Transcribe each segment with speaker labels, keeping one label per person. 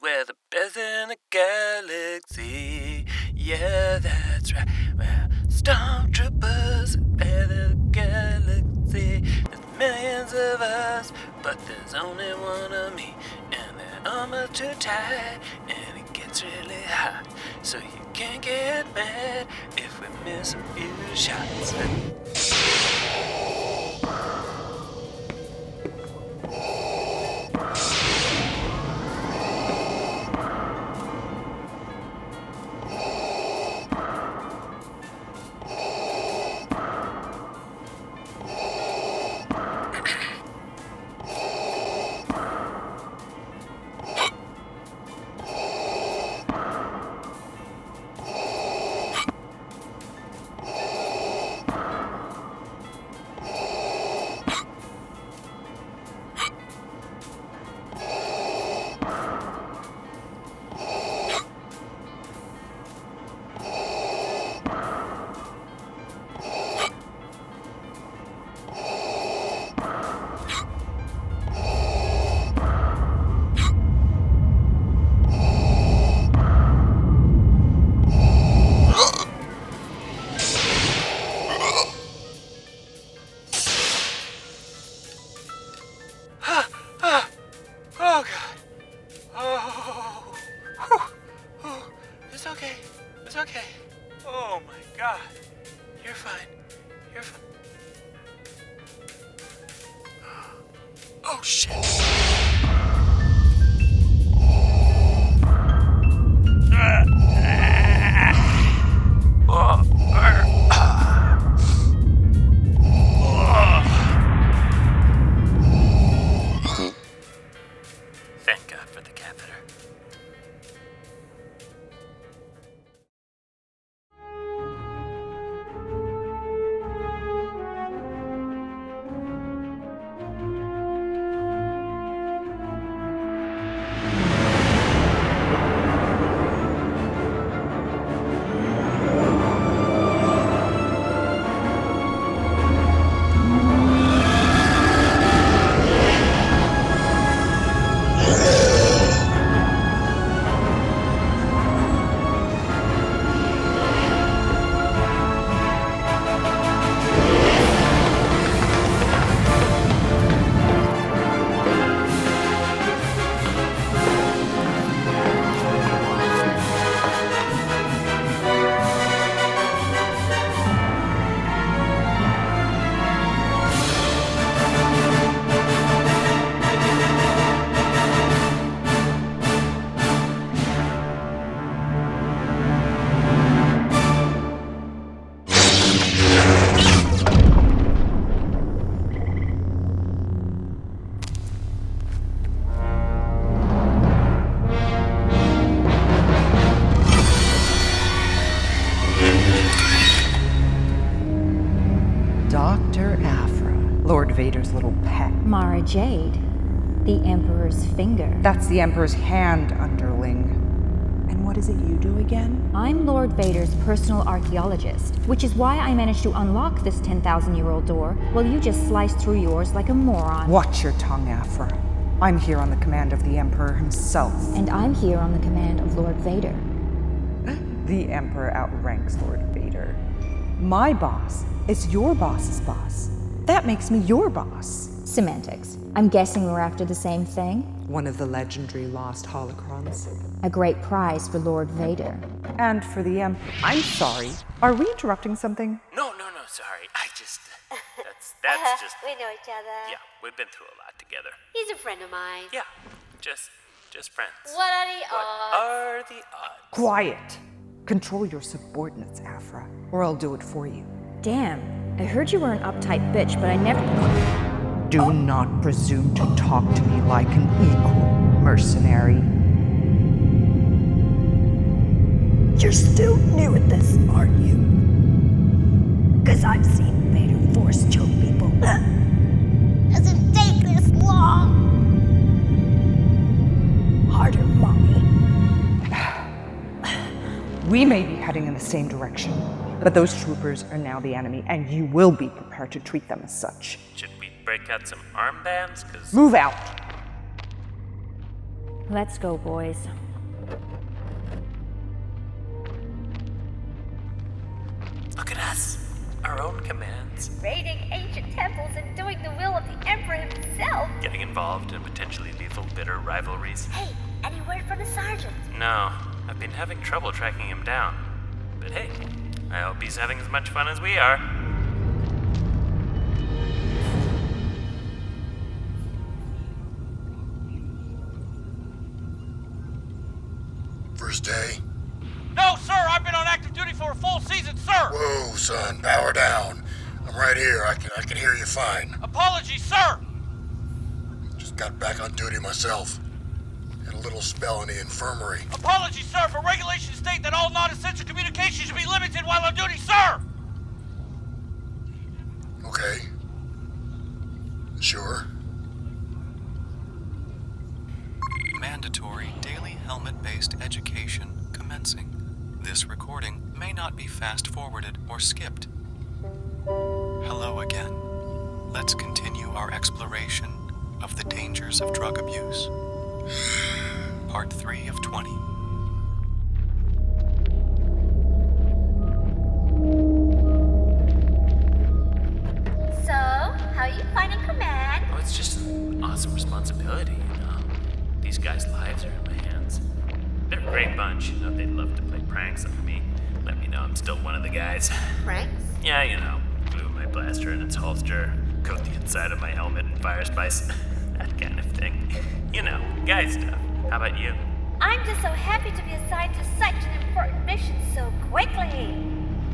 Speaker 1: we're the best in the galaxy. Yeah, that's right. We're stormtroopers, best in the galaxy. There's millions of us, but there's only one of me. And their armor's too tight, and it gets really hot. So you can't get mad if we miss a few shots. Oh, God. Oh. It's okay. It's okay. Oh, my God. You're fine. You're fine. Oh, shit. Thank God for the catheter.
Speaker 2: Lord Vader's little pet.
Speaker 3: Mara Jade, the Emperor's finger.
Speaker 2: That's the Emperor's hand, underling. And what is it you do again?
Speaker 3: I'm Lord Vader's personal archaeologist, which is why I managed to unlock this 10,000-year-old door while you just sliced through yours like a moron.
Speaker 2: Watch your tongue, Afra. I'm here on the command of the Emperor himself.
Speaker 3: And I'm here on the command of Lord Vader.
Speaker 2: The Emperor outranks Lord Vader. My boss is your boss's boss. That makes me your boss.
Speaker 3: Semantics. I'm guessing we're after the same thing?
Speaker 2: One of the legendary lost holocrons.
Speaker 3: A great prize for Lord Vader.
Speaker 2: And for the Emperor. I'm sorry. Are we interrupting something?
Speaker 1: No, sorry. That's just...
Speaker 4: We know each other.
Speaker 1: Yeah, we've been through a lot together.
Speaker 4: He's a friend of mine.
Speaker 1: Yeah, just friends.
Speaker 4: What are the odds?
Speaker 1: What are the odds?
Speaker 2: Quiet. Control your subordinates, Afra, or I'll do it for you.
Speaker 3: Damn, I heard you were an uptight bitch, but I never...
Speaker 2: Do not presume to talk to me like an equal, mercenary.
Speaker 5: You're still new at this, aren't you? Because I've seen Vader force choke people.
Speaker 4: Doesn't take this long.
Speaker 5: Harder, Mommy.
Speaker 2: We may be heading in the same direction, but those troopers are now the enemy, and you will be prepared to treat them as such.
Speaker 1: Should we break out some armbands?
Speaker 2: Move out!
Speaker 3: Let's go, boys.
Speaker 1: Look at us. Our own commands.
Speaker 4: Raiding ancient temples and doing the will of the Emperor himself.
Speaker 1: Getting involved in potentially lethal bitter rivalries.
Speaker 4: Hey, any word from the sergeant?
Speaker 1: No, I've been having trouble tracking him down. But hey, I hope he's having as much fun as we are.
Speaker 6: First day?
Speaker 7: No, sir! I've been on active duty for a full season, sir!
Speaker 6: Whoa, son, power down. I'm right here. I can hear you fine.
Speaker 7: Apologies, sir!
Speaker 6: Just got back on duty myself. Had a little spell in the infirmary.
Speaker 7: Apologies, sir, but regulations state that all non-essential communication should be limited while on duty, sir!
Speaker 6: Okay. Sure.
Speaker 8: Mandatory daily helmet-based education commencing. This recording may not be fast-forwarded or skipped. Hello again. Let's continue our exploration of the dangers of drug abuse. Part 3 of 20.
Speaker 4: So, how are you finding command?
Speaker 1: Oh, it's just an awesome responsibility, you know. These guys' lives are in my hands. They're a great bunch, you know. They'd love to play pranks on me. Let me know I'm still one of the guys.
Speaker 4: Pranks?
Speaker 1: Yeah, you know, glue my blaster in its holster, coat the inside of my helmet in fire spice, that kind of thing. You know, guy stuff. How about you?
Speaker 4: I'm just so happy to be assigned to such an important mission so quickly.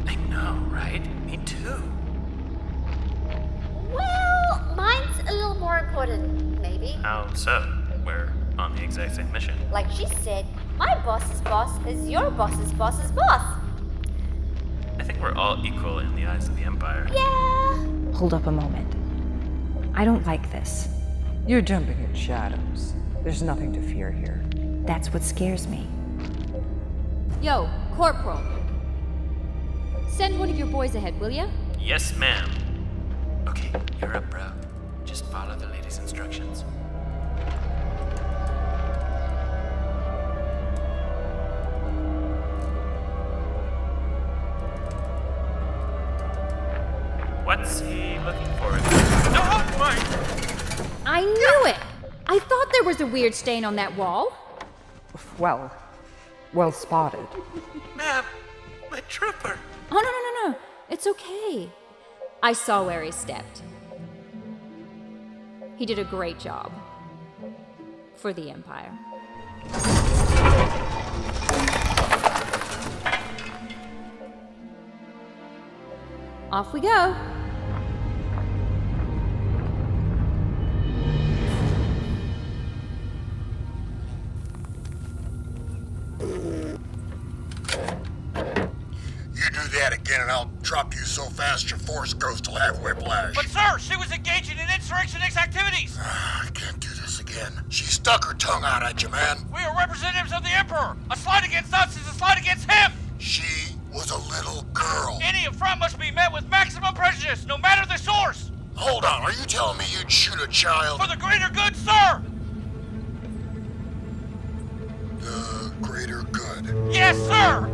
Speaker 1: I know, right? Me too.
Speaker 4: Well, mine's a little more important, maybe.
Speaker 1: How so? We're on the exact same mission.
Speaker 4: Like she said, my boss's boss is your boss's boss's boss.
Speaker 1: I think we're all equal in the eyes of the Empire.
Speaker 4: Yeah.
Speaker 3: Hold up a moment. I don't like this.
Speaker 2: You're jumping at shadows. There's nothing to fear here.
Speaker 3: That's what scares me.
Speaker 9: Yo, Corporal. Send one of your boys ahead, will ya?
Speaker 1: Yes, ma'am. Okay, you're up, bro. Just follow the lady's instructions. What's he looking for? Oh, my!
Speaker 9: I knew it! I thought there was a weird stain on that wall.
Speaker 2: Well spotted.
Speaker 1: Ma'am, my trooper.
Speaker 9: Oh, no. It's okay. I saw where he stepped. He did a great job. For the Empire. Off we go.
Speaker 6: You do that again and I'll drop you so fast your force ghost will have whiplash.
Speaker 7: But, sir, she was engaging in insurrectionist activities!
Speaker 6: I can't do this again. She stuck her tongue out at you, man.
Speaker 7: We are representatives of the Emperor! A slight against us is a slight against him!
Speaker 6: She was a little girl.
Speaker 7: Any affront must be met with maximum prejudice, no matter the source!
Speaker 6: Hold on, are you telling me you'd shoot a child?
Speaker 7: For the greater good, sir!
Speaker 6: The greater good.
Speaker 7: Yes, sir!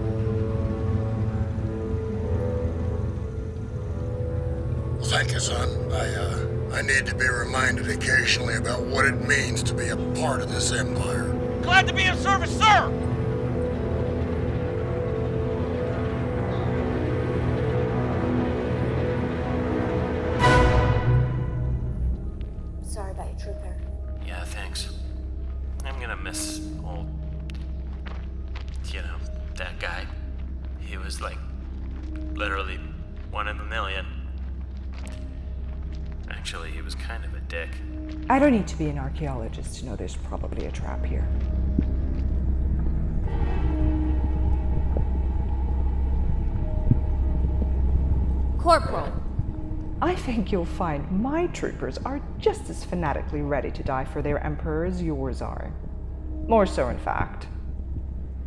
Speaker 6: Well, thank you, son. I need to be reminded occasionally about what it means to be a part of this empire.
Speaker 7: Glad to be of service, sir!
Speaker 4: Sorry about your trooper.
Speaker 1: Yeah, thanks. I'm gonna miss old... that guy. He was like, literally one in a million. Actually, he was kind of a dick.
Speaker 2: I don't need to be an archaeologist to know there's probably a trap here.
Speaker 9: Corporal.
Speaker 2: I think you'll find my troopers are just as fanatically ready to die for their emperor as yours are. More so, in fact.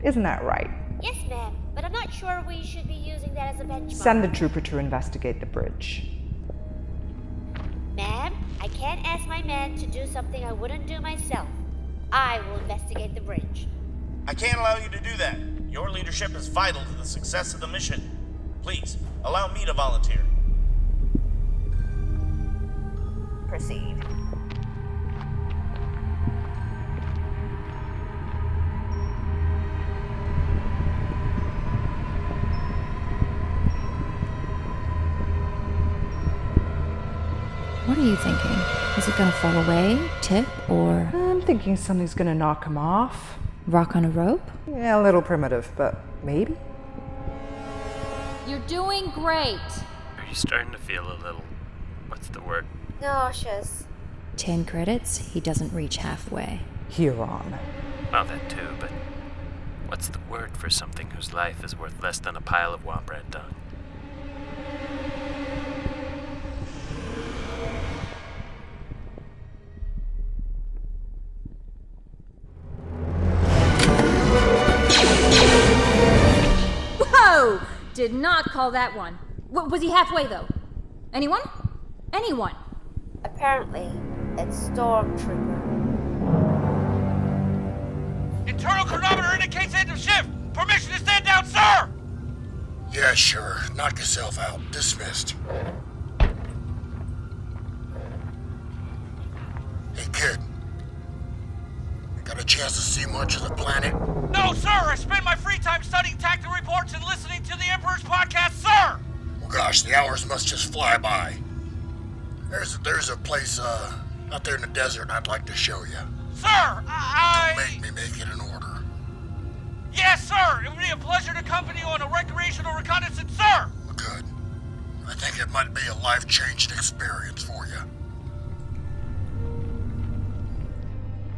Speaker 2: Isn't that right?
Speaker 4: Yes, ma'am, but I'm not sure we should be using that as a benchmark.
Speaker 2: Send the trooper to investigate the bridge.
Speaker 4: Ma'am, I can't ask my men to do something I wouldn't do myself. I will investigate the bridge.
Speaker 7: I can't allow you to do that. Your leadership is vital to the success of the mission. Please, allow me to volunteer.
Speaker 5: Proceed.
Speaker 3: What are you thinking? Is it gonna fall away, tip, or
Speaker 2: I'm thinking something's gonna knock him off.
Speaker 3: rock on a rope?
Speaker 2: Yeah, a little primitive, but maybe.
Speaker 9: You're doing great.
Speaker 1: Are you starting to feel a little, what's the word?
Speaker 4: Nauseous.
Speaker 3: 10 credits, he doesn't reach halfway.
Speaker 2: Huron.
Speaker 1: Well, that too, but what's the word for something whose life is worth less than a pile of wombat dung?
Speaker 9: Whoa! Did not call that one. Was he halfway, though? Anyone? Anyone?
Speaker 4: Apparently, it's Stormtrooper.
Speaker 7: Internal chronometer indicates end of shift. Permission to stand down, sir!
Speaker 6: Yeah, sure. Knock yourself out. Dismissed. Hey, kid. Got a chance to see much of the planet?
Speaker 7: No, sir! I spend my free time studying tactical reports and listening to the Emperor's podcast, sir!
Speaker 6: Well, gosh, the hours must just fly by. There's a place, out there in the desert I'd like to show you.
Speaker 7: Sir,
Speaker 6: Don't make me make it in order.
Speaker 7: Yes, sir! It would be a pleasure to accompany you on a recreational reconnaissance, sir!
Speaker 6: Good. I think it might be a life-changing experience for you.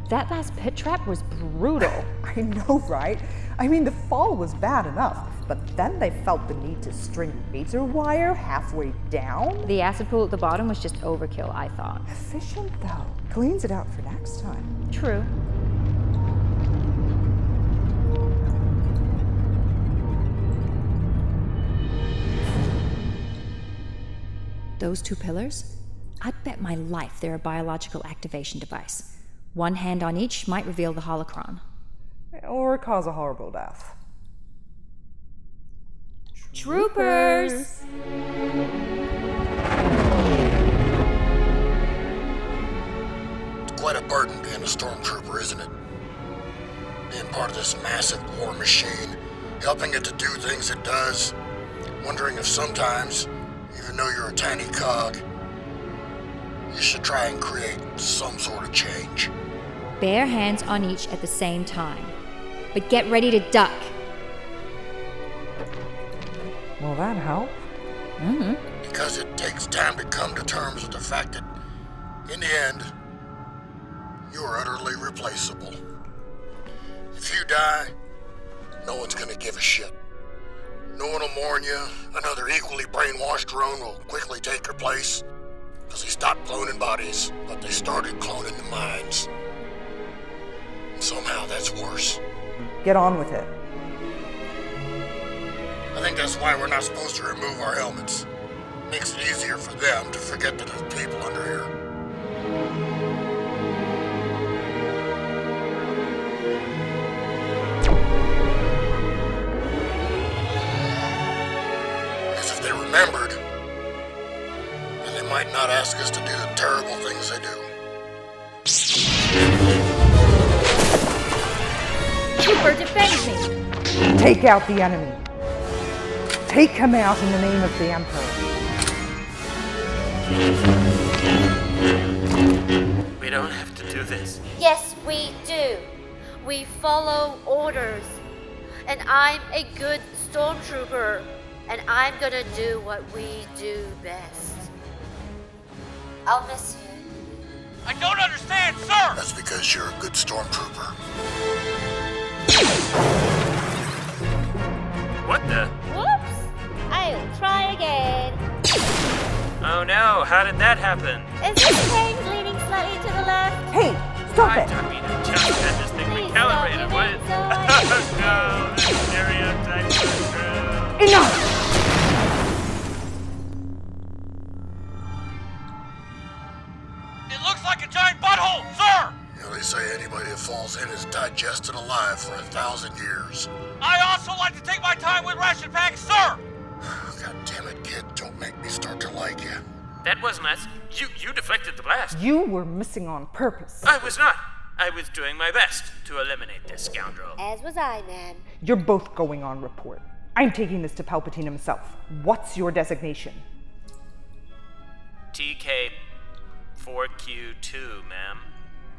Speaker 2: That last pit trap was brutal. I know, right? I mean, the fall was bad enough, but then they felt the need to string razor wire halfway down.
Speaker 3: The acid pool at the bottom was just overkill, I thought.
Speaker 2: Efficient, though. Cleans it out for next time.
Speaker 3: True. Those two pillars? I'd bet my life they're a biological activation device. One hand on each might reveal the holocron.
Speaker 2: Or cause a horrible death.
Speaker 9: Troopers!
Speaker 6: It's quite a burden being a stormtrooper, isn't it? Being part of this massive war machine, helping it to do things it does, wondering if sometimes, even though you're a tiny cog, you should try and create some sort of change.
Speaker 3: Bare hands on each at the same time. But get ready to duck.
Speaker 2: Will that help?
Speaker 6: Because it takes time to come to terms with the fact that, in the end, you're utterly replaceable. If you die, no one's gonna give a shit. No one will mourn you. Another equally brainwashed drone will quickly take your place. Because they stopped cloning bodies, but they started cloning the minds. And somehow that's worse.
Speaker 2: Get on with it.
Speaker 6: I think that's why we're not supposed to remove our helmets. Makes it easier for them to forget that there's people under here. Because if they remembered, then they might not ask us to do the terrible things they do.
Speaker 9: Trooper, defend me!
Speaker 2: Take out the enemy. Take him out in the name of the Emperor.
Speaker 1: We don't have to do this.
Speaker 4: Yes, we do. We follow orders. And I'm a good stormtrooper. And I'm gonna do what we do best. I'll miss you.
Speaker 7: I don't understand, sir!
Speaker 6: That's because you're a good stormtrooper.
Speaker 1: What the?
Speaker 4: Whoops! I'll try again.
Speaker 1: Oh no, how did that happen?
Speaker 4: Is this train leaning slightly to the left?
Speaker 2: Hey, stop
Speaker 1: I
Speaker 2: it!
Speaker 1: don't mean to just had this thing
Speaker 4: Please
Speaker 1: recalibrated.
Speaker 4: stop,
Speaker 1: What?
Speaker 4: you mean so I-
Speaker 1: Oh no, this stereotype was true.
Speaker 2: Enough!
Speaker 7: It looks like a giant butthole, sir!
Speaker 6: You know, they say anybody that falls lasted alive for 1,000 years.
Speaker 10: I also like to take my time with ration packs, sir!
Speaker 6: God damn it, kid, don't make me start to like you.
Speaker 1: That wasn't us. You deflected the blast.
Speaker 2: You were missing on purpose.
Speaker 1: I was not. I was doing my best to eliminate this scoundrel.
Speaker 4: As was I, ma'am.
Speaker 2: You're both going on report. I'm taking this to Palpatine himself. What's your designation?
Speaker 1: TK 4Q2, ma'am.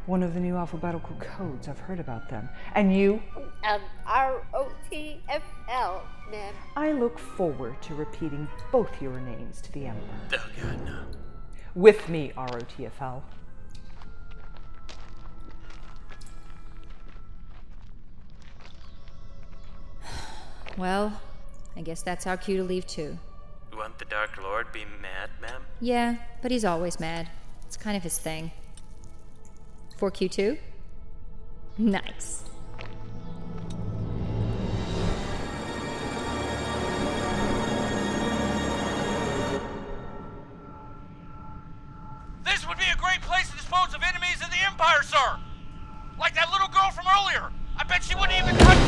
Speaker 2: One of the new alphabetical codes. I've heard about them. And you?
Speaker 4: ROTFL, ma'am.
Speaker 2: I look forward to repeating both your names to the Emperor.
Speaker 1: Oh, God, no.
Speaker 2: With me, ROTFL.
Speaker 3: Well, I guess that's our cue to leave too.
Speaker 1: Won't the Dark Lord be mad, ma'am?
Speaker 3: Yeah, but he's always mad. It's kind of his thing. 4Q2? Nice.
Speaker 10: This would be a great place to dispose of enemies of the Empire, sir! Like that little girl from earlier! I bet she wouldn't even touch...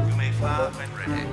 Speaker 8: You may fire when ready.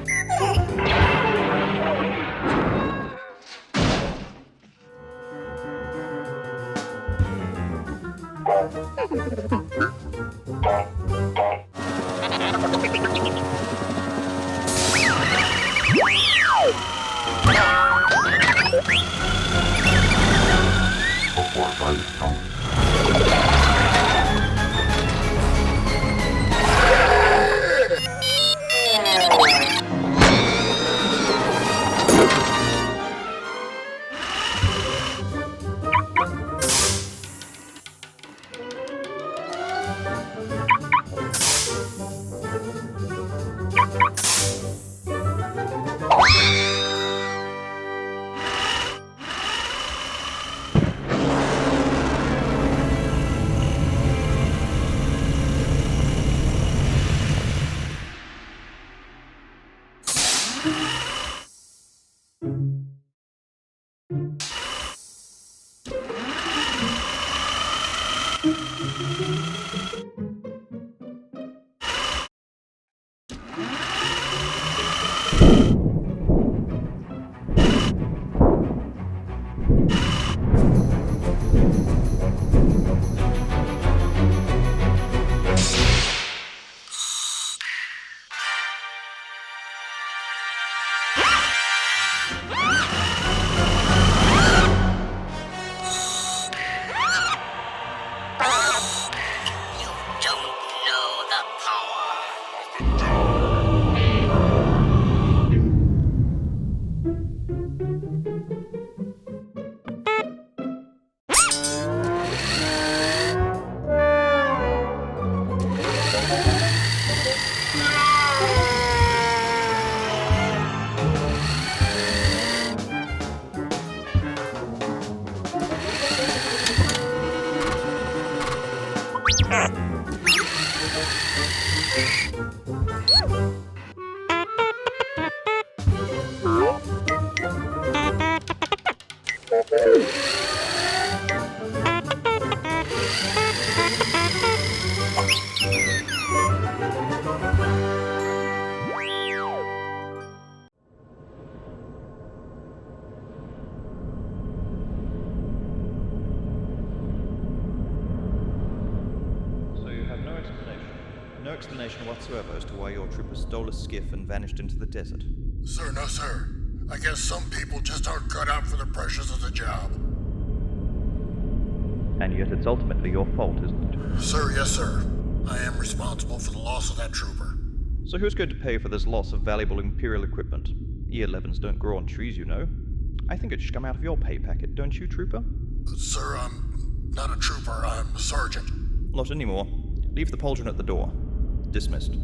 Speaker 11: No explanation whatsoever as to why your trooper stole a skiff and vanished into the desert.
Speaker 6: Sir, no, sir. I guess some people just aren't cut out for the pressures of the job.
Speaker 11: And yet it's ultimately your fault, isn't it?
Speaker 6: Sir, yes, sir. I am responsible for the loss of that trooper.
Speaker 11: So who's going to pay for this loss of valuable Imperial equipment? E11s don't grow on trees, you know. I think it should come out of your pay packet, don't you, trooper?
Speaker 6: Sir, I'm not a trooper. I'm a sergeant.
Speaker 11: Not anymore. Leave the pauldron at the door. Dismissed.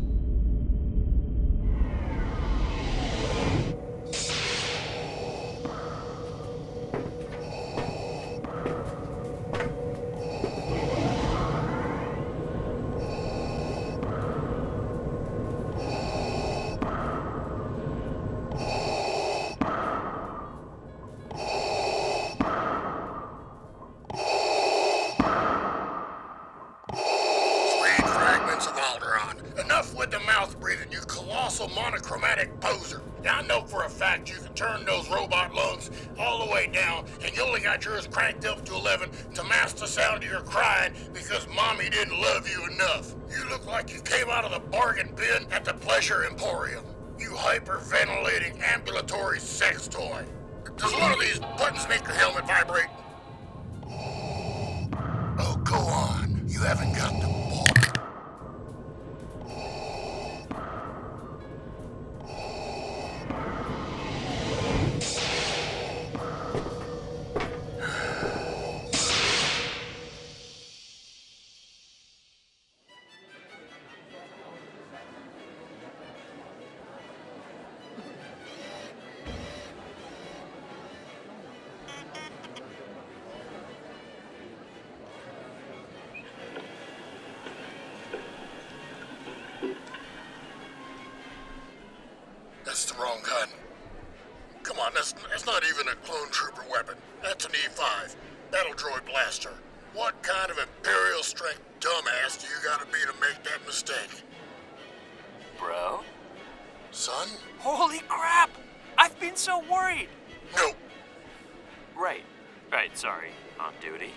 Speaker 6: Monochromatic poser. Now I know for a fact you can turn those robot lungs all the way down, and you only got yours cranked up to 11 to mask the sound of your crying because mommy didn't love you enough. You look like you came out of the bargain bin at the Pleasure Emporium. You hyperventilating ambulatory sex toy. Does one of these buttons make your helmet vibrate? Oh, go on. You haven't got the ball. That's the wrong gun. Come on, that's not even a clone trooper weapon. That's an E5. Battle droid blaster. What kind of Imperial strength dumbass do you gotta be to make that mistake?
Speaker 1: Bro?
Speaker 6: Son?
Speaker 1: Holy crap! I've been so worried!
Speaker 6: No.
Speaker 1: Right, sorry. On duty.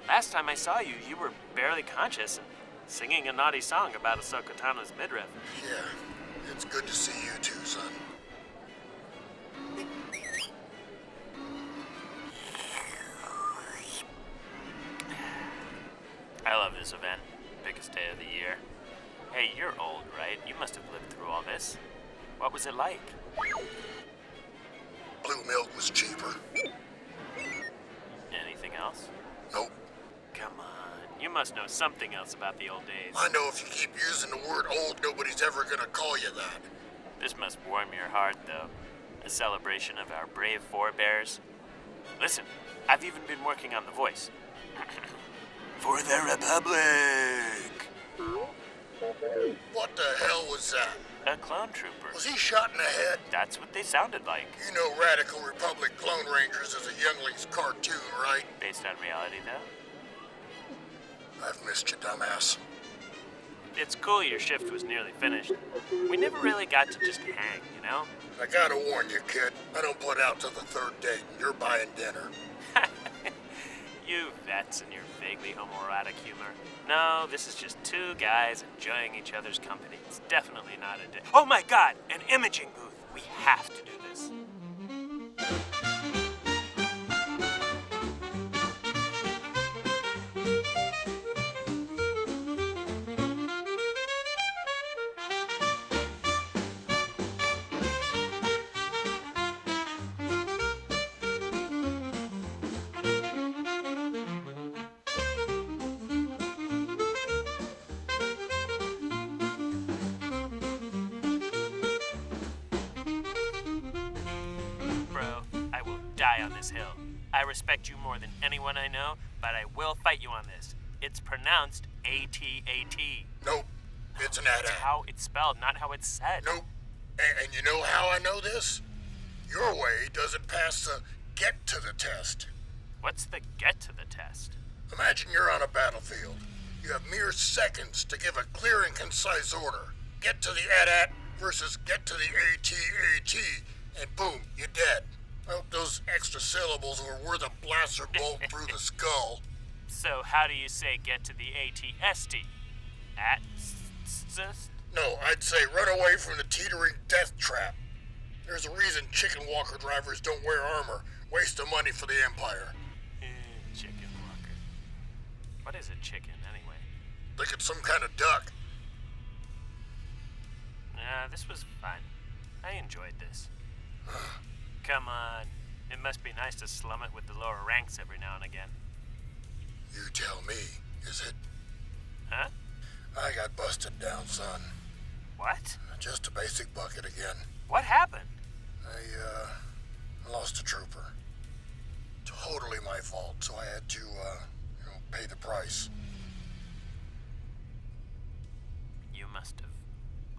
Speaker 1: Last time I saw you, you were barely conscious and singing a naughty song about Ahsoka Tano's midriff.
Speaker 6: Yeah. It's good to see you too, son.
Speaker 1: I love this event. Biggest day of the year. Hey, you're old, right? You must have lived through all this. What was it like?
Speaker 6: Blue milk was cheaper.
Speaker 1: Anything else?
Speaker 6: Nope.
Speaker 1: Come on. You must know something else about the old days.
Speaker 6: I know if you keep using the word old, nobody's ever gonna call you that.
Speaker 1: This must warm your heart, though. A celebration of our brave forebears. Listen, I've even been working on the voice. For the Republic!
Speaker 6: What the hell was that?
Speaker 1: A clone trooper.
Speaker 6: Was he shot in the head?
Speaker 1: That's what they sounded like.
Speaker 6: You know Radical Republic Clone Rangers is a youngling's cartoon, right?
Speaker 1: Based on reality, though?
Speaker 6: I've missed you, dumbass.
Speaker 1: It's cool your shift was nearly finished. We never really got to just hang, you know?
Speaker 6: I gotta warn you, kid. I don't put out till the third date, and you're buying dinner.
Speaker 1: You vets and your vaguely homoerotic humor. No, this is just two guys enjoying each other's company. It's definitely not a date. Oh my god, an imaging booth. We have to do this. Die on this hill. I respect you more than anyone I know, but I will fight you on this. It's pronounced A-T-A-T.
Speaker 6: Nope. It's an AT-AT.
Speaker 1: That's how it's spelled, not how it's said.
Speaker 6: Nope. And you know how I know this? Your way doesn't pass the get to the test.
Speaker 1: What's the get to the test?
Speaker 6: Imagine you're on a battlefield. You have mere seconds to give a clear and concise order. Get to the AT-AT versus get to the AT-AT, and boom, you're dead. I hope those extra syllables were worth a blaster bolt through the skull.
Speaker 1: So how do you say get to the AT-ST?
Speaker 6: No, I'd say run away from the teetering death trap. There's a reason chicken walker drivers don't wear armor. Waste of money for the Empire.
Speaker 1: Chicken walker. What is a chicken, anyway?
Speaker 6: Think it's some kind of duck.
Speaker 1: Nah, this was fun. I enjoyed this. Come on. It must be nice to slum it with the lower ranks every now and again.
Speaker 6: You tell me, is it?
Speaker 1: Huh?
Speaker 6: I got busted down, son.
Speaker 1: What?
Speaker 6: Just a basic bucket again.
Speaker 1: What happened?
Speaker 6: I lost a trooper. Totally my fault, so I had to, pay the price.
Speaker 1: You must have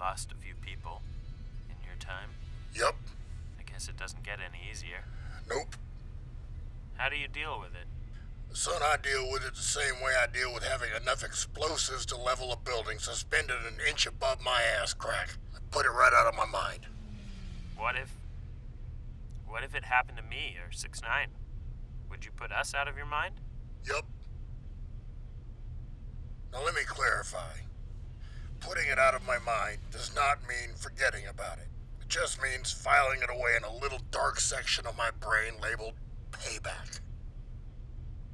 Speaker 1: lost a few people in your time.
Speaker 6: Yep.
Speaker 1: I guess it doesn't get any easier.
Speaker 6: Nope.
Speaker 1: How do you deal with it?
Speaker 6: Son, I deal with it the same way I deal with having enough explosives to level a building suspended an inch above my ass crack. I put it right out of my mind.
Speaker 1: What if it happened to me or 6ix9ine? Would you put us out of your mind?
Speaker 6: Yup. Now let me clarify. Putting it out of my mind does not mean forgetting about it. It just means filing it away in a little dark section of my brain labeled payback.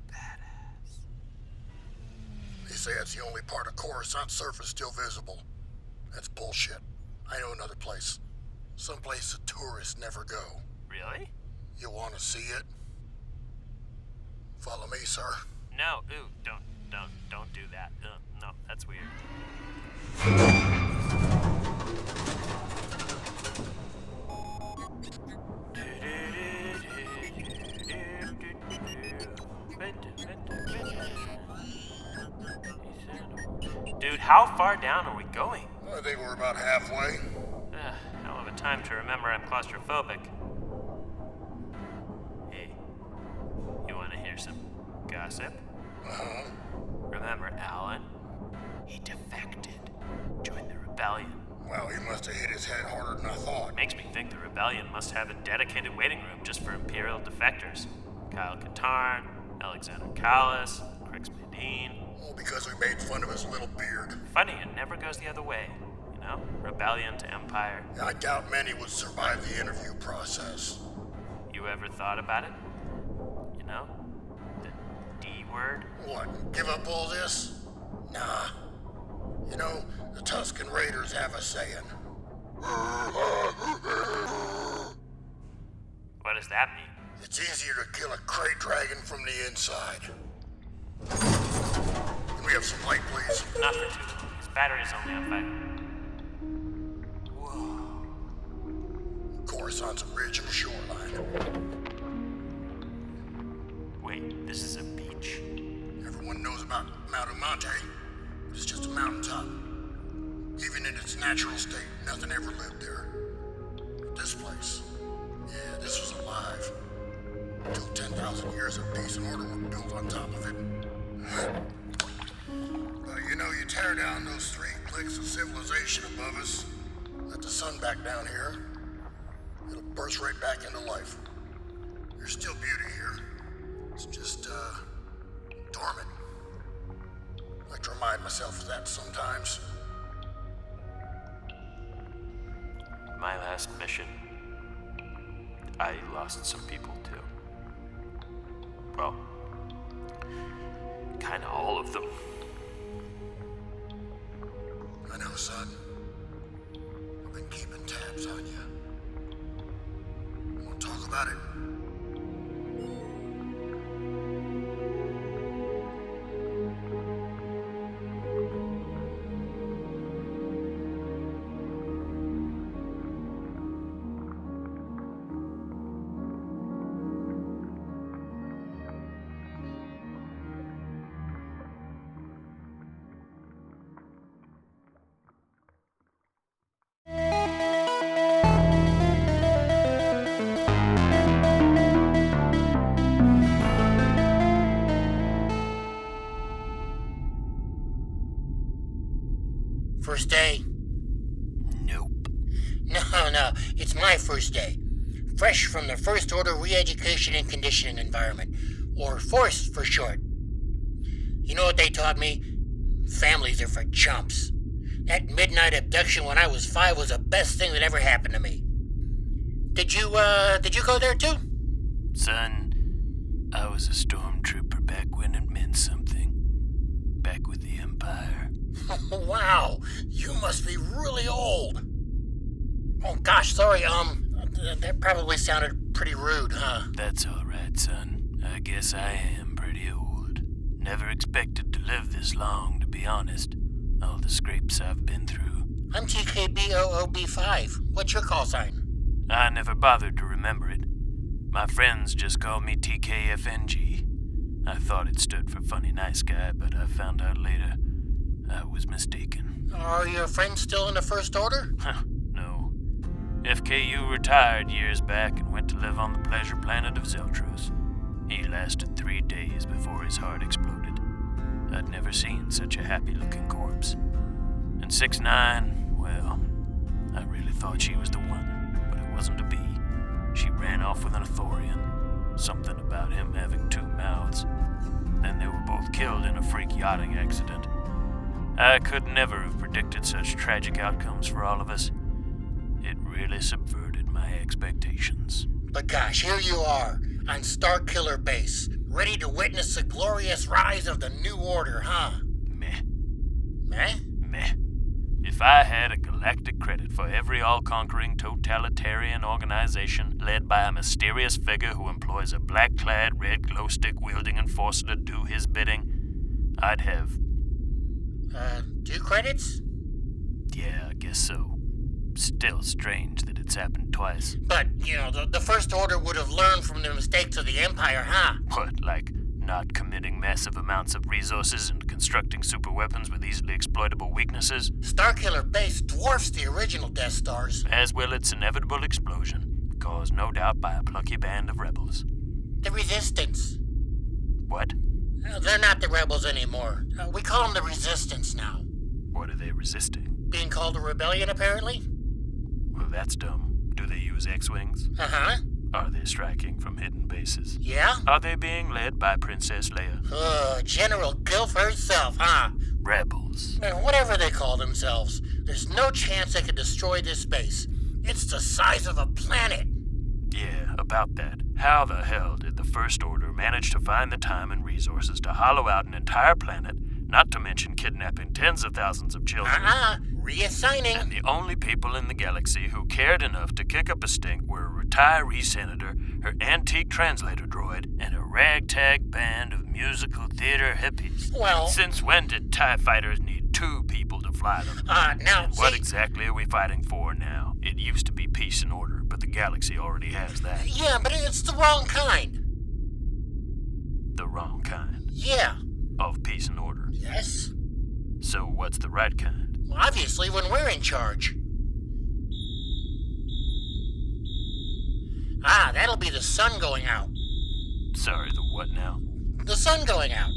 Speaker 1: Badass.
Speaker 6: They say that's the only part of Coruscant's surface still visible. That's bullshit. I know another place. Someplace the tourists never go.
Speaker 1: Really?
Speaker 6: You want to see it? Follow me, sir.
Speaker 1: No, ooh, don't do that. No, that's weird. Dude, how far down are we going?
Speaker 6: I think we're about halfway.
Speaker 1: Hell of a time to remember I'm claustrophobic. Hey, you want to hear some gossip?
Speaker 6: Uh-huh.
Speaker 1: Remember Alan? He defected. Joined the rebellion.
Speaker 6: Well, he must have hit his head harder than I thought.
Speaker 1: Makes me think the rebellion must have a dedicated waiting room just for Imperial defectors. Kyle Katarn, Alexander Callis, Crix Medine.
Speaker 6: All because we made fun of his little beard.
Speaker 1: Funny, it never goes the other way. You know? Rebellion to Empire.
Speaker 6: I doubt many would survive the interview process.
Speaker 1: You ever thought about it? You know? The D word?
Speaker 6: What, give up all this? Nah. You know, the Tusken Raiders have a saying.
Speaker 1: What does that mean?
Speaker 6: It's easier to kill a crate dragon from the inside. Can we have some light, please?
Speaker 1: Not for too long. His battery's only on 5. Whoa.
Speaker 6: Of course, on some original shoreline.
Speaker 1: Wait, this is a beach?
Speaker 6: Everyone knows about Mount Umante. It's just a mountaintop. Even in its natural state, nothing ever lived there. But this place, yeah, this was alive. Until 10,000 years of peace and order were built on top of it. know, you tear down those 3 cliques of civilization above us, let the sun back down here, it'll burst right back into life. There's still beauty here. It's just, dormant. I like to remind myself of that sometimes.
Speaker 1: My last mission, I lost some people too. Well, kinda all of them.
Speaker 6: I know, son. I've been keeping tabs on you. We'll talk about it. First day?
Speaker 1: Nope.
Speaker 6: No, it's my first day. Fresh from the First Order Re-Education and Conditioning Environment, or FORCE for short. You know what they taught me? Families are for chumps. That midnight abduction when I was 5 was the best thing that ever happened to me. Did you go there too?
Speaker 1: Son, I was a stormtrooper back when it meant something. Back with the Empire.
Speaker 6: Wow, you must be really old. Oh gosh, sorry, that probably sounded pretty rude, huh?
Speaker 1: That's all right, son. I guess I am pretty old. Never expected to live this long, to be honest. All the scrapes I've been through.
Speaker 6: I'm TKBOOB5. What's your call sign?
Speaker 1: I never bothered to remember it. My friends just called me TKFNG. I thought it stood for funny nice guy, but I found out later I was mistaken.
Speaker 6: Are your friends still in the First Order?
Speaker 1: No. FKU retired years back and went to live on the pleasure planet of Zeltros. He lasted 3 days before his heart exploded. I'd never seen such a happy-looking corpse. And 6'9", well, I really thought she was the one, but it wasn't to be. She ran off with an Authorian. Something about him having 2 mouths. Then they were both killed in a freak yachting accident. I could never have predicted such tragic outcomes for all of us. It really subverted my expectations.
Speaker 6: But gosh, here you are, on Starkiller Base, ready to witness the glorious rise of the New Order, huh?
Speaker 1: Meh.
Speaker 6: Meh?
Speaker 1: Meh. If I had a galactic credit for every all-conquering totalitarian organization led by a mysterious figure who employs a black-clad, red glow-stick-wielding enforcer to do his bidding, I'd have...
Speaker 6: 2 credits?
Speaker 1: Yeah, I guess so. Still strange that it's happened twice.
Speaker 6: But, you know, the First Order would have learned from the mistakes of the Empire, huh?
Speaker 1: What, like not committing massive amounts of resources and constructing superweapons with easily exploitable weaknesses?
Speaker 6: Starkiller Base dwarfs the original Death Stars.
Speaker 1: As will its inevitable explosion, caused no doubt by a plucky band of rebels.
Speaker 6: The Resistance.
Speaker 1: What?
Speaker 6: They're not the rebels anymore. We call them the Resistance now.
Speaker 1: What are they resisting?
Speaker 6: Being called a rebellion, apparently?
Speaker 1: Well, that's dumb. Do they use X-Wings?
Speaker 6: Uh-huh.
Speaker 1: Are they striking from hidden bases?
Speaker 6: Yeah?
Speaker 1: Are they being led by Princess Leia?
Speaker 6: General Gilf herself, huh?
Speaker 1: Rebels.
Speaker 6: Whatever they call themselves, there's no chance they could destroy this base. It's the size of a planet.
Speaker 1: Yeah, about that. How the hell did the First Order manage to find the time and resources to hollow out an entire planet, not to mention kidnapping tens of thousands of children?
Speaker 6: Reassigning.
Speaker 1: And the only people in the galaxy who cared enough to kick up a stink were a retiree senator, her antique translator droid, and a ragtag band of musical theater hippies.
Speaker 6: Well...
Speaker 1: Since when did TIE fighters need 2 people to fly them?
Speaker 6: Now,
Speaker 1: and what exactly are we fighting for now? It used to be peace and order, but the galaxy already has that.
Speaker 6: Yeah, but it's the wrong kind.
Speaker 1: The wrong kind?
Speaker 6: Yeah.
Speaker 1: Of peace and order?
Speaker 6: Yes.
Speaker 1: So what's the right kind?
Speaker 6: Well, obviously when we're in charge. That'll be the sun going out.
Speaker 1: Sorry, the what now?
Speaker 6: The sun going out.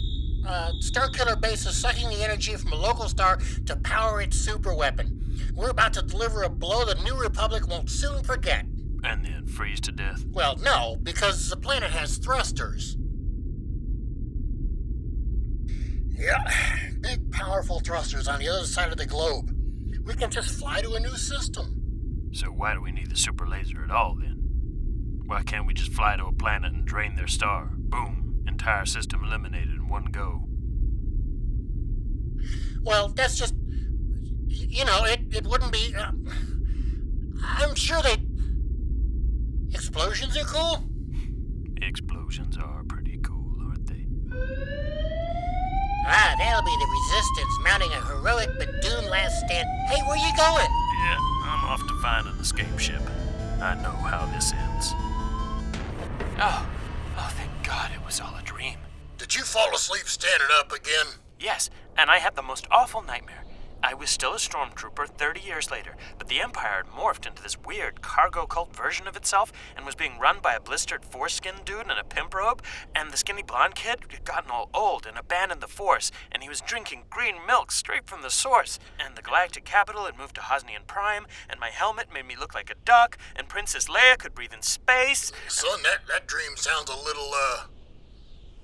Speaker 6: Starkiller Base is sucking the energy from a local star to power its super weapon. We're about to deliver a blow the New Republic won't soon forget.
Speaker 1: And then freeze to death.
Speaker 6: Well, no, because the planet has thrusters. Yeah, big powerful thrusters on the other side of the globe. We can just fly to a new system.
Speaker 1: So why do we need the super laser at all, then? Why can't we just fly to a planet and drain their star? Boom, entire system eliminated in one go.
Speaker 6: Well, that's just... it wouldn't be... I'm sure they... Explosions are cool?
Speaker 1: Explosions are pretty cool, aren't they?
Speaker 6: That'll be the Resistance mounting a heroic but doomed last stand. Hey, where you going?
Speaker 1: Yeah, I'm off to find an escape ship. I know how this ends. Oh, thank God it was all a dream.
Speaker 6: Did you fall asleep standing up again?
Speaker 1: Yes, and I had the most awful nightmare. I was still a stormtrooper 30 years later, but the Empire had morphed into this weird cargo cult version of itself and was being run by a blistered foreskin dude in a pimp robe, and the skinny blonde kid had gotten all old and abandoned the Force, and he was drinking green milk straight from the source, and the galactic capital had moved to Hosnian Prime, and my helmet made me look like a duck, and Princess Leia could breathe in space.
Speaker 6: Son, that dream sounds a little,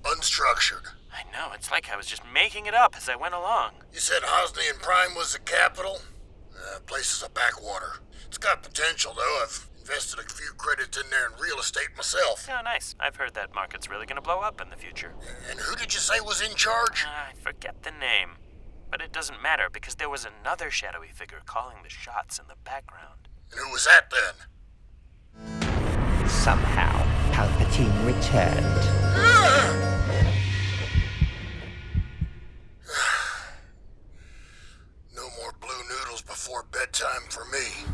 Speaker 6: unstructured.
Speaker 1: I know, it's like I was just making it up as I went along.
Speaker 6: You said Hosnian Prime was the capital? Place is a backwater. It's got potential, though. I've invested a few credits in there in real estate myself.
Speaker 1: Oh, nice. I've heard that market's really gonna blow up in the future.
Speaker 6: And who did you say was in charge?
Speaker 1: I forget the name. But it doesn't matter, because there was another shadowy figure calling the shots in the background.
Speaker 6: And who was that, then?
Speaker 12: Somehow, Palpatine returned.
Speaker 6: No more blue noodles before bedtime for me.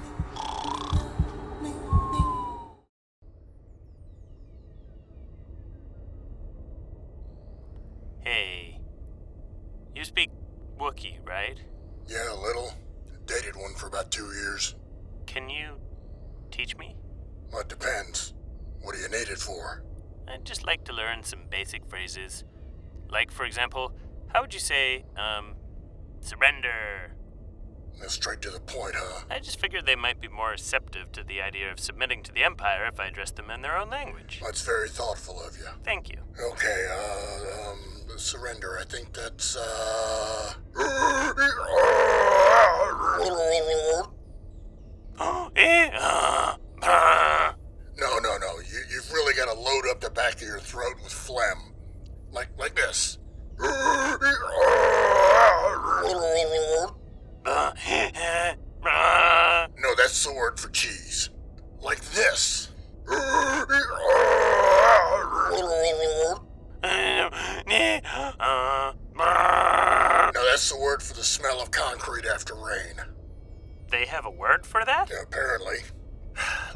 Speaker 1: Hey. You speak Wookiee, right?
Speaker 6: Yeah, a little. Dated one for about 2 years.
Speaker 1: Can you teach me?
Speaker 6: Well, it depends. What do you need it for?
Speaker 1: I'd just like to learn some basic phrases. Like, for example, how would you say, surrender?
Speaker 6: That's straight to the point, huh?
Speaker 1: I just figured they might be more receptive to the idea of submitting to the Empire if I addressed them in their own language.
Speaker 6: That's very thoughtful of you.
Speaker 1: Thank you.
Speaker 6: Okay, surrender. I think that's, No. You've really got to load up the back of your throat with phlegm. Like this. No, that's the word for cheese. Like this. No, that's the word for the smell of concrete after rain.
Speaker 1: They have a word for that?
Speaker 6: Yeah, apparently.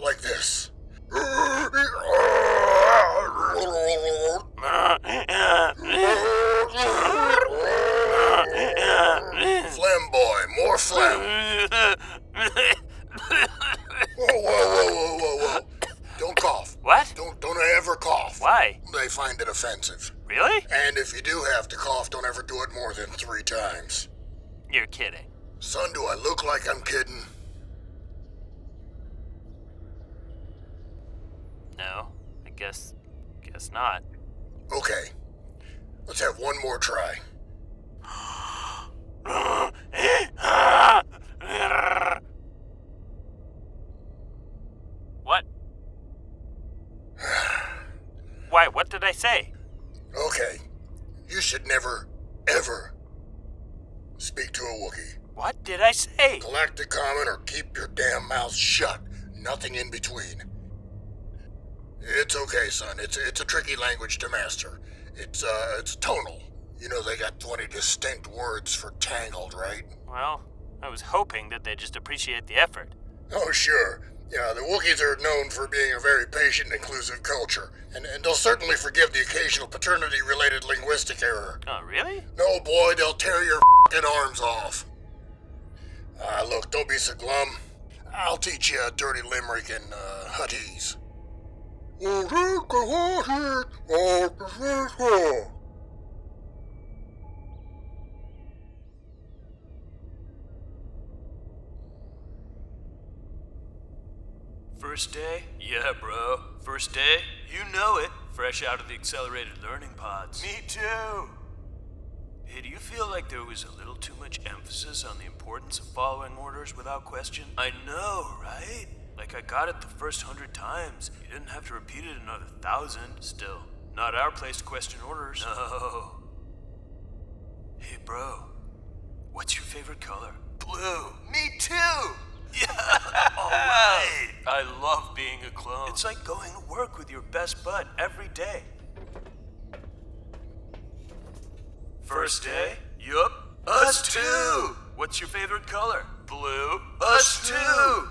Speaker 6: Like this. Phlegm boy, more phlegm. Whoa. Don't cough.
Speaker 1: What?
Speaker 6: Don't ever cough.
Speaker 1: Why?
Speaker 6: They find it offensive.
Speaker 1: Really?
Speaker 6: And if you do have to cough, don't ever do it more than 3 times.
Speaker 1: You're kidding.
Speaker 6: Son, do I look like I'm kidding?
Speaker 1: No, I guess not.
Speaker 6: Okay. Let's have one more try.
Speaker 1: What? Why, what did I say?
Speaker 6: Okay. You should never, ever speak to a Wookiee.
Speaker 1: What did I say?
Speaker 6: Galactic comment or keep your damn mouth shut. Nothing in between. It's okay, son. It's a tricky language to master. It's tonal. You know they got 20 distinct words for tangled, right?
Speaker 1: Well, I was hoping that they'd just appreciate the effort.
Speaker 6: Oh, sure. Yeah, the Wookiees are known for being a very patient and inclusive culture, and they'll certainly forgive the occasional paternity-related linguistic error.
Speaker 1: Oh, really?
Speaker 6: No, boy, they'll tear your f***ing arms off. Look, don't be so glum. I'll teach you a dirty limerick in, Huttese.
Speaker 1: First day? Yeah, bro. First day? You know it. Fresh out of the accelerated learning pods. Me too. Hey, do you feel like there was a little too much emphasis on the importance of following orders without question? I know, right? Like I got it the first 100 times. You didn't have to repeat it another 1,000. Still, not our place to question orders. No. Hey, bro. What's your favorite color? Blue. Me too! Yeah! Alright! I love being a clone. It's like going to work with your best bud every day. First day? Yup. Us too! What's your favorite color? Blue. Us too!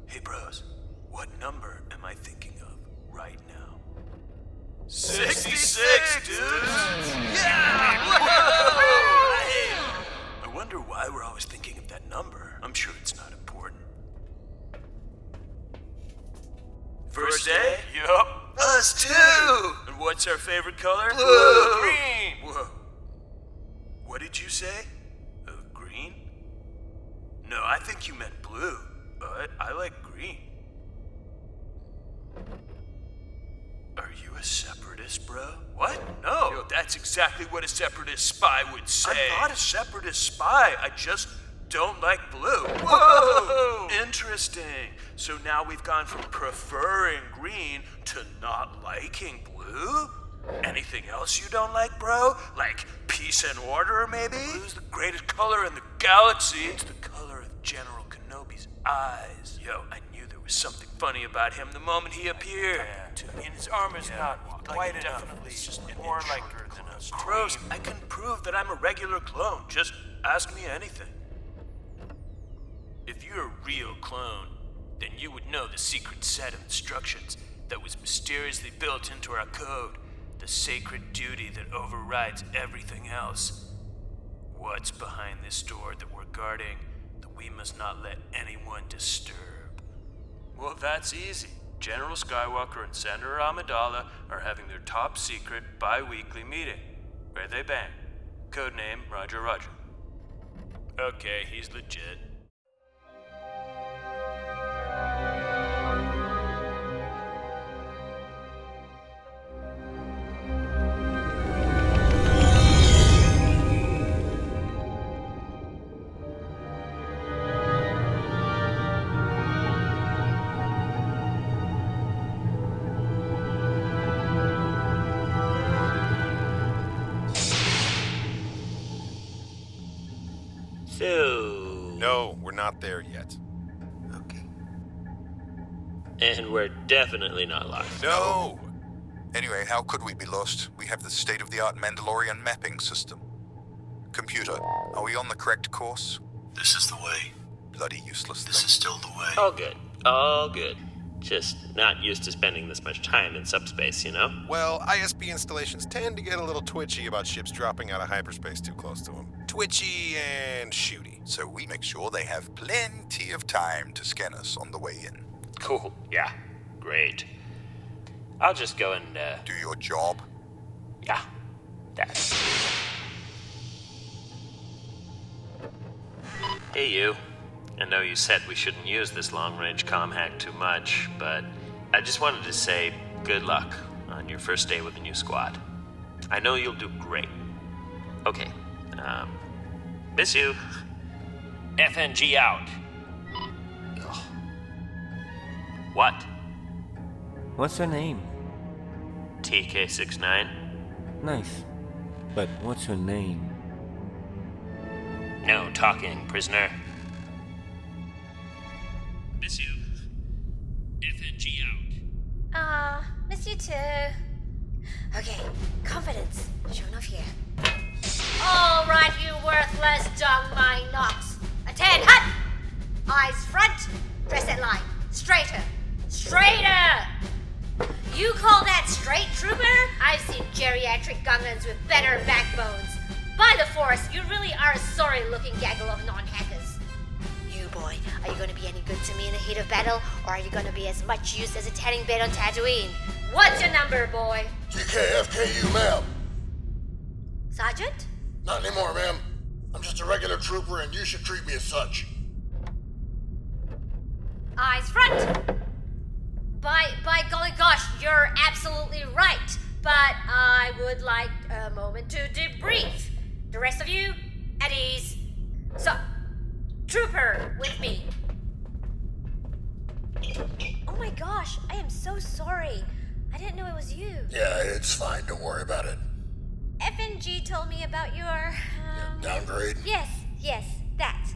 Speaker 1: Hey bros, what number am I thinking of right now? 66, dudes! Yeah! Whoa! I wonder why we're always thinking of that number. I'm sure it's not important. First day? Yup. Us too! And what's our favorite color? Blue! Green! Whoa. What did you say? Green? No, I think you meant blue. But I like green. Are you a separatist, bro? What? No. Yo, that's exactly what a separatist spy would say. I'm not a separatist spy. I just don't like blue. Whoa! Interesting. So now we've gone from preferring green to not liking blue? Anything else you don't like, bro? Like peace and order, maybe? Blue's the greatest color in the galaxy. It's the color of General Kenobi's eyes. Yo, I knew there was something funny about him the moment he appeared. And his armor's not quite enough. It's just more like than a gross. I can prove that I'm a regular clone. Just ask me anything. If you're a real clone, then you would know the secret set of instructions that was mysteriously built into our code. The sacred duty that overrides everything else. What's behind this door that we're guarding that we must not let anyone disturb? Well, that's easy. General Skywalker and Senator Amidala are having their top secret bi-weekly meeting, where they bang. Codename Roger Roger. Okay, he's legit.
Speaker 13: No, we're not there yet.
Speaker 1: Okay. And we're definitely not lost.
Speaker 13: No!
Speaker 14: Anyway, how could we be lost? We have the state-of-the-art Mandalorian mapping system. Computer, are we on the correct course?
Speaker 1: This is the way.
Speaker 14: Bloody useless
Speaker 1: This
Speaker 14: thing.
Speaker 1: is still the way.
Speaker 15: All good. All good. Just not used to spending this much time in subspace, you know?
Speaker 13: Well, ISB installations tend to get a little twitchy about ships dropping out of hyperspace too close to them. Twitchy and shooty.
Speaker 14: So we make sure they have plenty of time to scan us on the way in.
Speaker 15: Cool. Yeah. Great. I'll just go and,
Speaker 14: Do your job.
Speaker 15: Yeah. That. Hey, you. I know you said we shouldn't use this long-range comm hack too much, but I just wanted to say good luck on your first day with the new squad. I know you'll do great. Okay. Miss you. FNG out. Ugh. What?
Speaker 12: What's her name?
Speaker 15: TK69.
Speaker 12: Nice. But what's her name?
Speaker 15: No talking, prisoner. Miss you. FNG out.
Speaker 4: Miss you too. Okay, confidence. Shown off here. All right, you worthless dung my knocks. Attend, hut! Eyes front. Dress that line. Straighter. Straighter! You call that straight, trooper? I've seen geriatric Gungans with better backbones. By the Force, you really are a sorry-looking gaggle of non-hackers. You, boy, are you going to be any good to me in the heat of battle, or are you going to be as much use as a tanning bed on Tatooine? What's your number, boy?
Speaker 6: GKFKU, ma'am.
Speaker 4: Sergeant?
Speaker 6: Not anymore, ma'am. I'm just a regular trooper, and you should treat me as such.
Speaker 4: Eyes front. By golly gosh, you're absolutely right. But I would like a moment to debrief. The rest of you, at ease. So, Trooper, with me. Oh my gosh, I am so sorry. I didn't know it was you.
Speaker 6: Yeah, it's fine. Don't worry about it.
Speaker 4: FNG told me about your,
Speaker 6: Downgrade?
Speaker 4: Yes, that.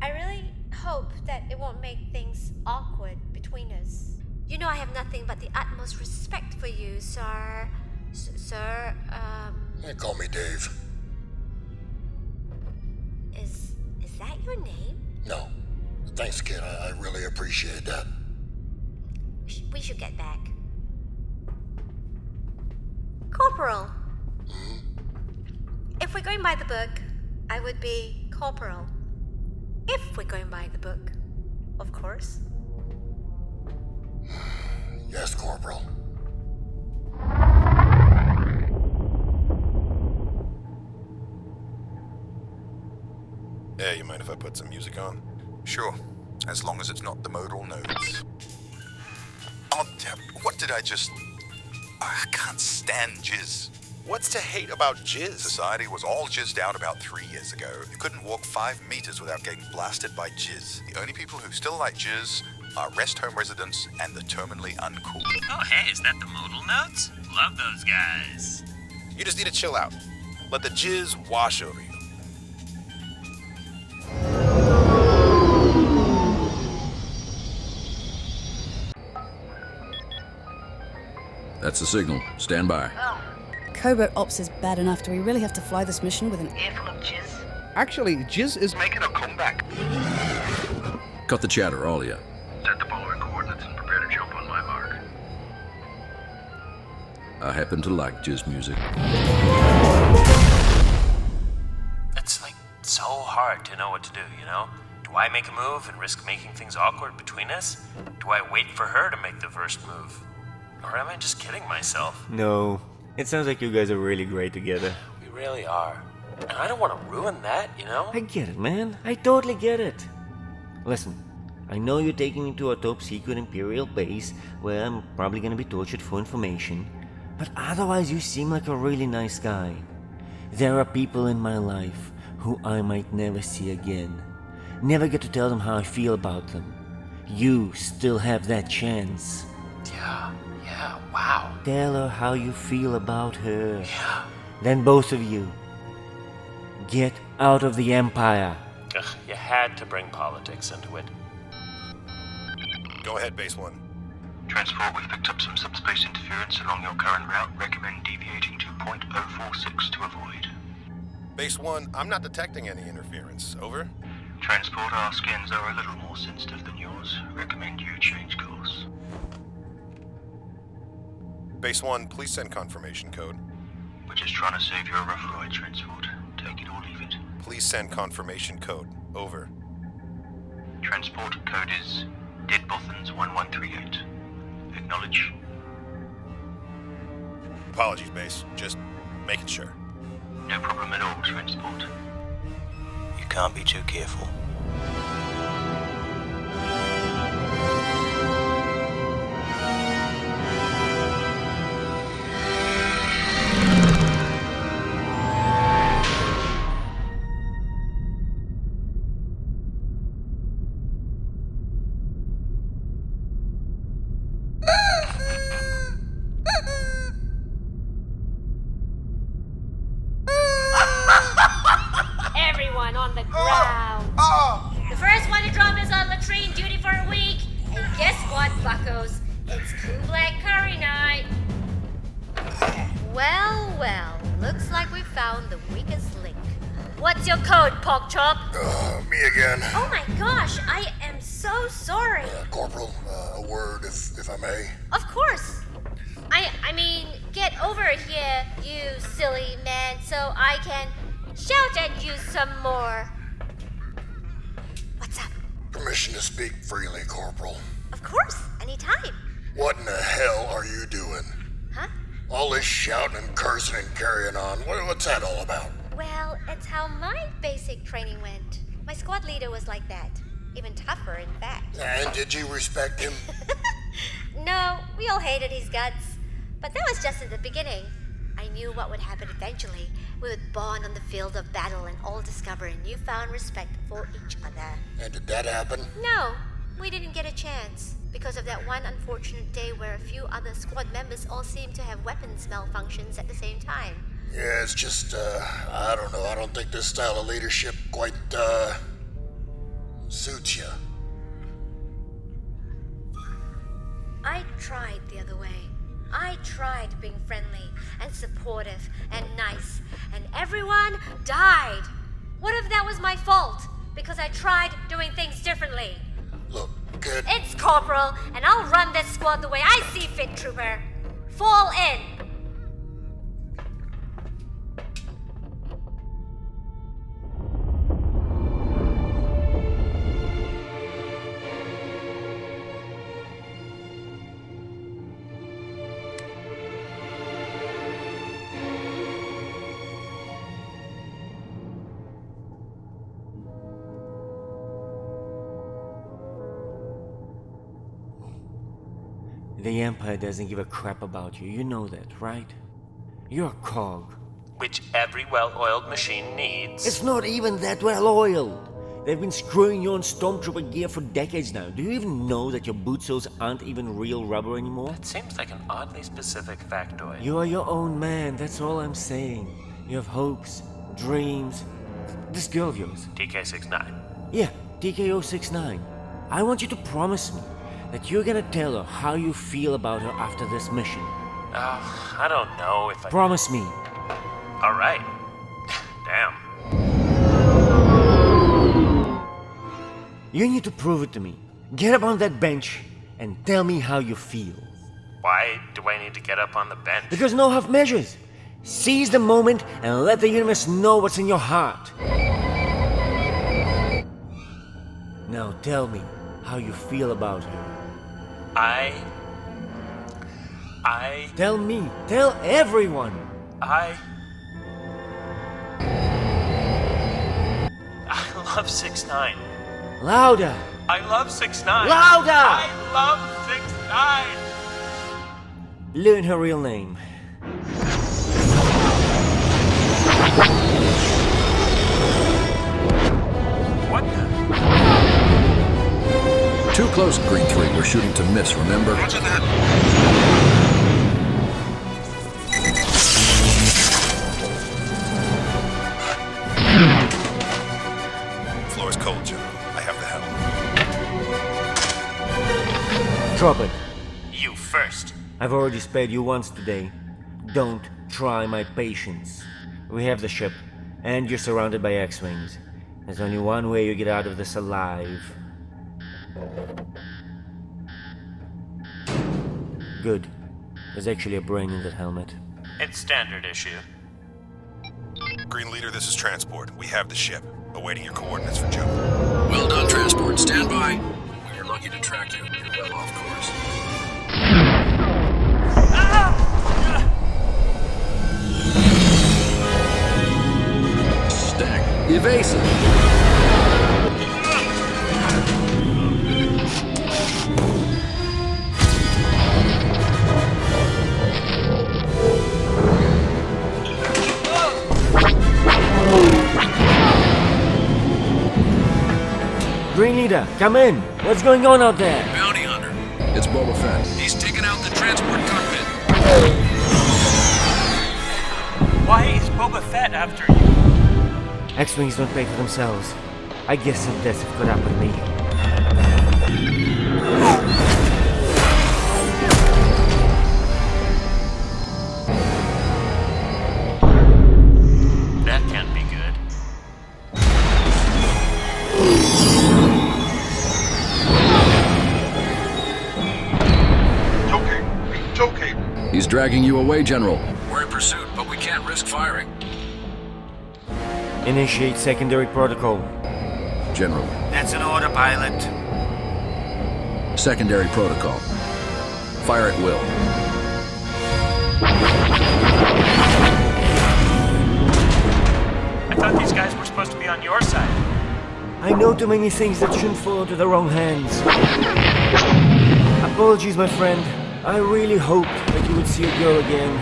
Speaker 4: I really hope that it won't make things awkward between us. You know I have nothing but the utmost respect for you, sir. Sir,
Speaker 6: They call me Dave.
Speaker 4: Is that your name?
Speaker 6: No. Thanks, kid. I really appreciate that.
Speaker 4: We should get back. Corporal. If we're going by the book, I would be Corporal. If we're going by the book, of course.
Speaker 6: Yes, Corporal.
Speaker 13: Yeah, you mind if I put some music on?
Speaker 14: Sure, as long as it's not the modal notes. Oh, damn, what did I just... I can't stand jizz.
Speaker 13: What's to hate about jizz?
Speaker 14: Society was all jizzed out about 3 years ago. You couldn't walk 5 meters without getting blasted by jizz. The only people who still like jizz are rest home residents and the terminally uncool.
Speaker 15: Oh, hey, is that the modal notes? Love those guys.
Speaker 13: You just need to chill out. Let the jizz wash over you.
Speaker 16: That's the signal. Stand by.
Speaker 17: Covert ops is bad enough. Do we really have to fly this mission with an
Speaker 18: air full of jizz?
Speaker 19: Actually, jizz is
Speaker 18: making a comeback.
Speaker 16: Cut the chatter, all of you.
Speaker 18: Set the following coordinates and prepare to jump on my mark.
Speaker 16: I happen to like jizz music.
Speaker 15: It's like so hard to know what to do, you know? Do I make a move and risk making things awkward between us? Do I wait for her to make the first move? Or am I just kidding myself?
Speaker 12: No. It sounds like you guys are really great together.
Speaker 15: We really are. And I don't want to ruin that, you know?
Speaker 12: I get it, man. I totally get it. Listen, I know you're taking me to a top secret Imperial base where I'm probably gonna be tortured for information, but otherwise you seem like a really nice guy. There are people in my life who I might never see again. Never get to tell them how I feel about them. You still have that chance.
Speaker 15: Yeah, wow.
Speaker 12: Tell her how you feel about her.
Speaker 15: Yeah.
Speaker 12: Then both of you, get out of the Empire.
Speaker 15: Ugh, you had to bring politics into it.
Speaker 13: Go ahead, Base 1.
Speaker 18: Transport, we've picked up some subspace interference along your current route. Recommend deviating to .046 to avoid.
Speaker 13: Base 1, I'm not detecting any interference. Over.
Speaker 18: Transport, our scans are a little more sensitive than yours. Recommend you change course.
Speaker 13: Base 1, please send confirmation code.
Speaker 18: We're just trying to save you a rough ride, Transport. Take it or leave it.
Speaker 13: Please send confirmation code. Over.
Speaker 18: Transport code is Deadbothans 1138. Acknowledge.
Speaker 13: Apologies, Base. Just making sure.
Speaker 18: No problem at all, Transport. You can't be too careful.
Speaker 4: Everyone on the ground. The first one to drop is on latrine duty for a week. And guess what, buckos? It's Kublai curry night. Well, looks like we found the weakest link. What's your code, Pork Chop?
Speaker 6: Me again.
Speaker 4: Oh my gosh, I am so sorry.
Speaker 6: Corporal, a word, if I may.
Speaker 4: Of course. I mean, get over here, you silly man, so I can shout at you some more. What's up?
Speaker 6: Permission to speak freely, Corporal.
Speaker 4: Of course, anytime.
Speaker 6: What in the hell are you doing?
Speaker 4: Huh?
Speaker 6: All this shouting and cursing and carrying on, what's that all about?
Speaker 4: Well, it's how my basic training went. My squad leader was like that. Even tougher, in fact.
Speaker 6: And did you respect him?
Speaker 4: No, we all hated his guts. But that was just in the beginning. I knew what would happen eventually. We would bond on the field of battle and all discover a newfound respect for each other.
Speaker 6: And did that happen?
Speaker 4: No, we didn't get a chance. Because of that one unfortunate day where a few other squad members all seemed to have weapons malfunctions at the same time.
Speaker 6: Yeah, it's just, I don't know. I don't think this style of leadership quite, suits you.
Speaker 4: I tried the other way. I tried being friendly and supportive and nice, and everyone died. What if that was my fault? Because I tried doing things differently.
Speaker 6: Look, kid.
Speaker 4: It's Corporal, and I'll run this squad the way I see fit, Trooper. Fall in.
Speaker 12: The Empire doesn't give a crap about you, you know that, right? You're a cog.
Speaker 15: Which every well-oiled machine needs.
Speaker 12: It's not even that well-oiled. They've been screwing you on Stormtrooper gear for decades now. Do you even know that your boot soles aren't even real rubber anymore?
Speaker 15: That seems like an oddly specific factoid.
Speaker 12: You are your own man, that's all I'm saying. You have hopes, dreams. This girl of yours.
Speaker 15: TK69.
Speaker 12: Yeah, TK069. I want you to promise me that you're gonna tell her how you feel about her after this mission.
Speaker 15: I don't know if I...
Speaker 12: Promise me.
Speaker 15: Alright. Damn.
Speaker 12: You need to prove it to me. Get up on that bench and tell me how you feel.
Speaker 15: Why do I need to get up on the bench?
Speaker 12: Because no half measures. Seize the moment and let the universe know what's in your heart. Now tell me how you feel about her.
Speaker 15: I...
Speaker 12: Tell me. Tell everyone.
Speaker 15: I love 6'9".
Speaker 12: Louder.
Speaker 15: I love 6'9".
Speaker 12: Louder.
Speaker 15: I love 6'9".
Speaker 12: Learn her real name.
Speaker 15: What the?
Speaker 16: Too close, Green 3. We're shooting to miss, remember?
Speaker 14: Roger that. Floor's cold, General. I have the helm.
Speaker 12: Drop it.
Speaker 15: You first.
Speaker 12: I've already spared you once today. Don't try my patience. We have the ship, and you're surrounded by X-Wings. There's only one way you get out of this alive. Good. There's actually a brain in that helmet.
Speaker 15: It's standard issue.
Speaker 13: Green Leader, this is Transport. We have the ship. Awaiting your coordinates for jump.
Speaker 16: Well done, Transport. Stand by. We were lucky to track you. You're well off course. Stack. Evasive.
Speaker 12: Green Leader, come in. What's going on out there?
Speaker 16: Bounty hunter. It's Boba Fett. He's taken out the transport cockpit.
Speaker 1: Why is Boba Fett after you?
Speaker 12: X-Wings don't pay for themselves. I guess some deaths have caught up with me.
Speaker 15: That can't be good.
Speaker 14: Tow cable.
Speaker 16: He's dragging you away, General. We're in pursuit, but we can't risk firing.
Speaker 12: Initiate secondary protocol.
Speaker 16: General.
Speaker 15: That's an order, pilot.
Speaker 16: Secondary protocol. Fire at will.
Speaker 1: I thought these guys were supposed to be on your side.
Speaker 12: I know too many things that shouldn't fall into the wrong hands. A apologies, my friend. I really hoped that you would see a girl again.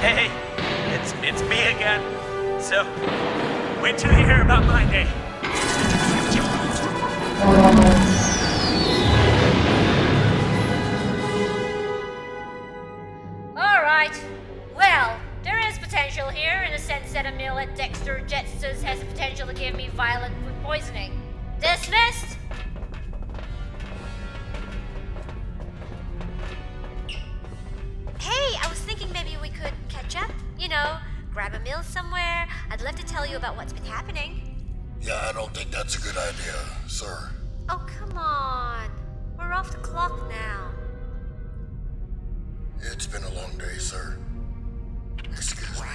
Speaker 1: Hey, it's me again. So, wait till you hear about my day.
Speaker 4: Alright. Well, there is potential here in the sense that a meal at Dexter Jetsons has the potential to give me violent food poisoning. Dismissed! Hey, I was thinking maybe we could catch up. You know, grab a meal somewhere. I'd love to tell you about what's been happening.
Speaker 6: Yeah, I don't think that's a good idea, sir.
Speaker 4: Oh, come on. We're off the clock now.
Speaker 6: It's been a long day, sir. Excuse me.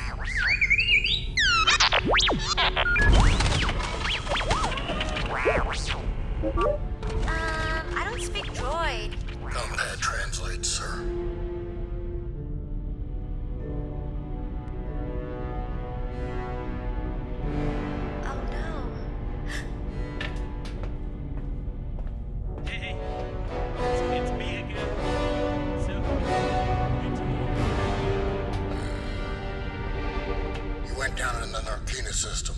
Speaker 4: I don't speak droid.
Speaker 6: Combat translates, sir.
Speaker 4: Oh no.
Speaker 1: Hey, it's me again. So,
Speaker 6: You went down in the Narkina system.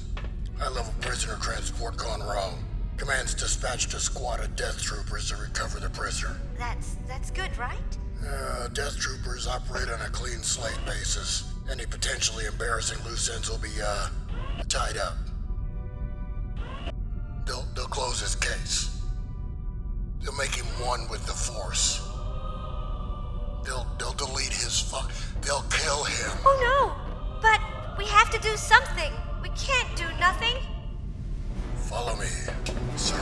Speaker 6: High-level prisoner transport gone wrong. Command's dispatched a squad of death troopers to recover the prisoner.
Speaker 4: That's good, right?
Speaker 6: Death troopers operate on a clean slate basis. Any potentially embarrassing loose ends will be, tied up. They'll close his case. They'll make him one with the Force. They'll delete his they'll kill him.
Speaker 4: Oh no! But we have to do something. We can't do nothing.
Speaker 6: Follow me, sir.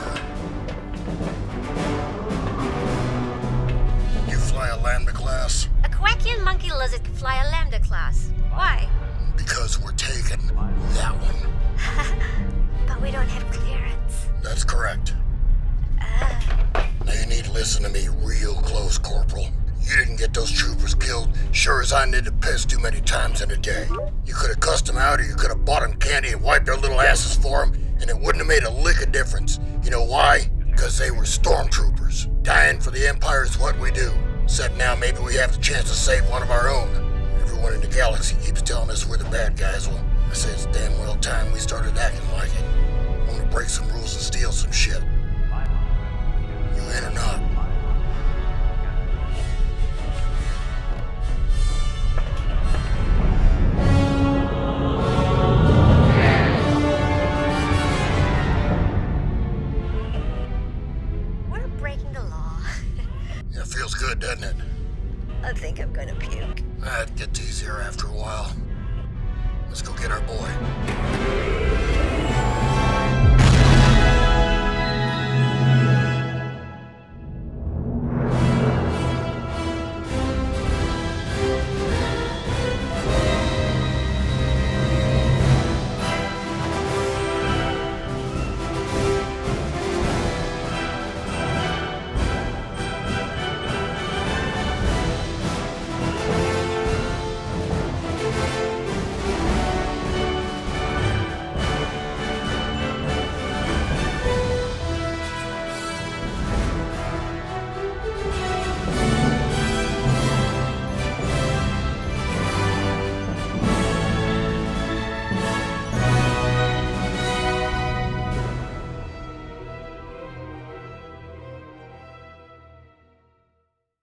Speaker 6: You fly a Lambda class?
Speaker 4: A Quackian monkey lizard can fly a Lambda class. Why?
Speaker 6: Because we're taking that one.
Speaker 4: But we don't have clearance.
Speaker 6: That's correct. Now you need to listen to me real close, Corporal. You didn't get those troopers killed, sure as I need to piss too many times in a day. You could have cussed them out, or you could have bought them candy and wiped their little asses for them, and it wouldn't have made a lick of difference. You know why? Because they were stormtroopers. Dying for the Empire is what we do. Except now maybe we have the chance to save one of our own. Everyone in the galaxy keeps telling us we're the bad guys. Well, I say it's damn well time we started acting like it. I'm gonna break some rules and steal some shit.